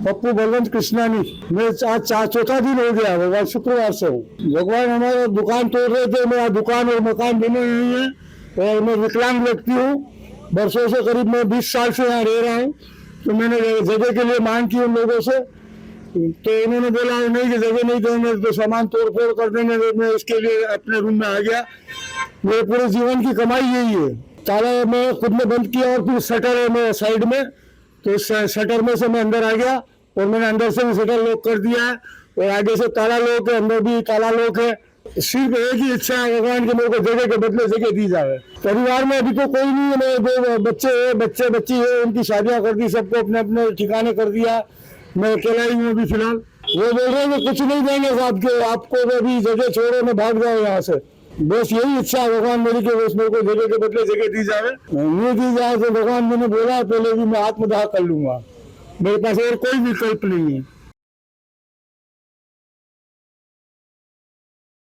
पप्पू बलवंत कृष्णानी। मैं आज चौथा दिन हो गया, भगवान शुक्रवार से हूँ। भगवान हमारा दुकान तोड़ रहे थे, मेरा दुकान और मकान दोनों नहीं है और मैं विकलांग व्यक्ति हूँ। बरसों से, करीब मैं 20 साल से यहाँ रह रहा हूँ। तो मैंने जगह के लिए मांग की उन लोगों से, तो उन्होंने बोला नहीं कि जगह नहीं देंगे तो सामान तोड़ फोड़ कर देंगे। तो मैं उसके लिए अपने रूम में आ गया। मेरे पूरे जीवन की कमाई यही है। ताला मैं खुद ने बंद किया और फिर शटर है मेरे साइड में, तो शटर में से मैं अंदर आ गया और मैंने अंदर से भी शटर लॉक कर दिया है और आगे से ताला लॉक है, अंदर भी ताला लॉक है। सिर्फ एक ही इच्छा है भगवान की, मेरे को जगह के बदले जगह दी जाए। परिवार में अभी तो कोई नहीं है, मेरे 2 बच्चे है, बच्चे बच्ची है, उनकी शादियां कर दी, सबको अपने अपने ठिकाने कर दिया। मैं अकेला ही हूँ अभी फिलहाल। वो बोल रहे हैं कि कुछ नहीं देंगे साहब के, आपको अभी जगह छोड़ो, मैं भाग जाओ यहाँ से। बस यही इच्छा है भगवान मेरी कि बस मेरे को जगह के बदले जगह दी जाए। नहीं दी जाए तो भगवान मैंने बोला पहले भी मैं आत्मदाह कर लूंगा। मेरे पास और कोई विकल्प नहीं है।